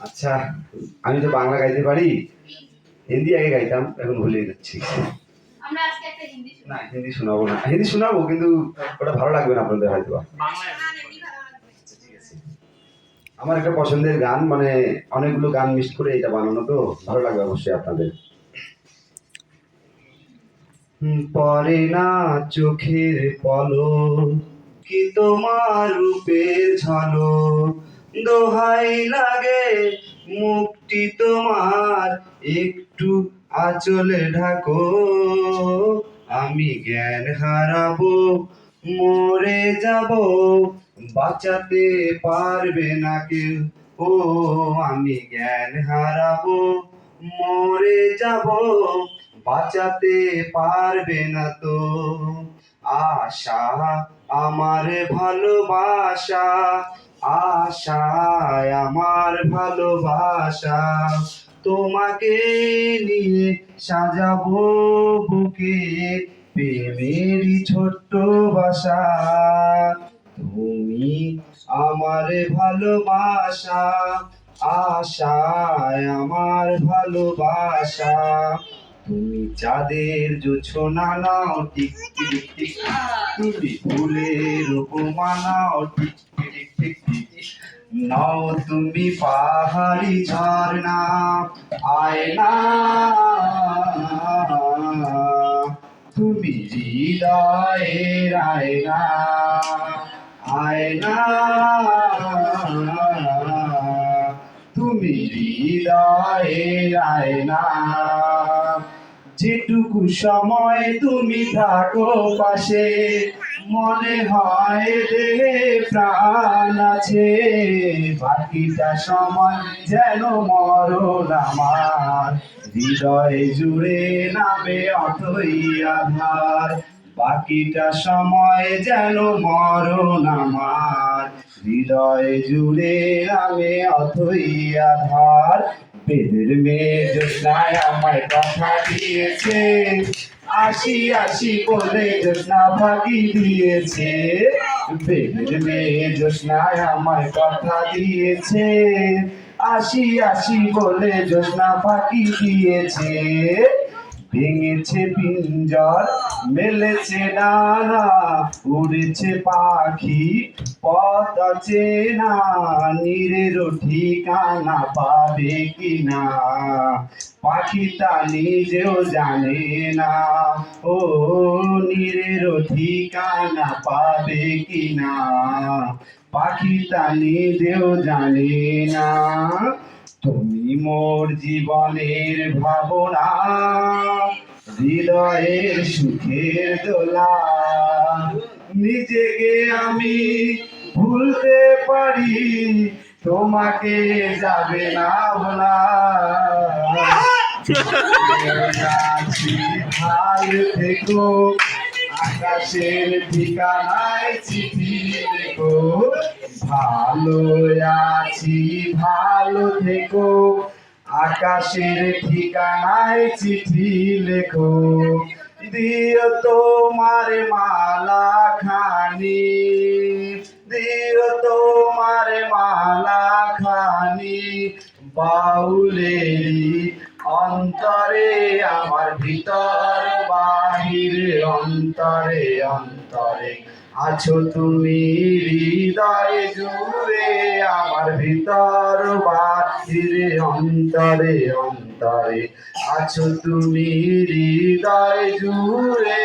আচ্ছা, আমি তো বাংলা গাইতে পারি, হিন্দি আগে গাইতাম, এখন ভুলে যাচ্ছি। না, হিন্দি শোনাবো না, হিন্দি শোনাবো কিন্তু ওটা ভালো লাগবে না আপনাদের হয়তো। ঠিক আছে, আমার একটা পছন্দের গান, মানে অনেকগুলো গান মিক্স করে এটা বানানো, তো ভালো লাগবে অবশ্যই আপনাদের। পরে না চোখের পলক, কি তোমার রূপের ঝলক, দোহাই লাগে মুক্তি তোমার, একটু আঁচলে ঢাকো, আমি জ্ঞান হারাবো, মরে যাব, বাঁচাতে পারবে না কেউ, ও আমি জ্ঞান হারাবো, মরে যাব, বাঁচাতে পারবে না তো, আশা আমার ভালোবাসা, আশায় আমার ভালোবাসা, তোমাকে নিয়ে সাজাবো বুকে প্রেমেরই ছোট্ট বাসা, তুমি আমার ভালোবাসা, আশায় আমার ভালোবাসা, তুমি চাঁদের জোছনা নাও টিক টিক টিক, তুমি ফুলের উপমা নাও টিক টিক টিক টিক, নাও তুমি পাহাড়ি ঝর্ণা, আয়না তুমি হৃদয়ের আয়না, আয়না তুমি হৃদয়ের আয়না, যেটুকু সময় তুমি থাকো পাশে, মনে হয় দেহে প্রাণ আছে, বাকিটা সময় যেন মরণ আমার, হৃদয় জুড়ে নামে অথই আধার, বাকিটা সময় যেন মরণ আমার, হৃদয় জুড়ে নামে অথই আধার, বেদের মেয়ে জ্যোৎস্নায় আমায় কথা দিয়েছে, আসি আসি বলে জ্যোৎস্না ফাঁকি দিয়েছে, বেদের মেয়ে জ্যোৎস্নায় আমায় কথা দিয়েছে, আসি আসি বলে জ্যোৎস্না ফাঁকি দিয়েছে, ভেঙেছে পিঞ্জর মেলেছে ডানা, উড়েছে পাখি পথ চেনা, নীরের ঠিকানা পাবে কিনা, পাখিটা নিজেও জানে না, ও নীরের ঠিকানা পাবে কিনা, পাখিটা নিজেও জানে না, তুমি মোর জীবনের ভাবনা, হৃদয়ের সুখের দোলা, নিজেকে আমি ভুলতে পারি, তোমাকে যাবে না ভোলা, আছি ভালো থেকো, আকাশের ঠিকানায় চিঠি লেখো, ভালো আছি ভালো থেকো, আকাশের ঠিকানায় চিঠি লেখো, দিও তোমার মালা খানি, দিও তোমার মালা খানি, বাউলেরই অন্তরে আমার ভিতর বাহিরে, অন্তরে অন্তরে আছো তুমি, হৃদয় জুড়ে আমার ভিতর বাহিরে, অন্তরে অন্তরে আছো তুমি, হৃদয় জুড়ে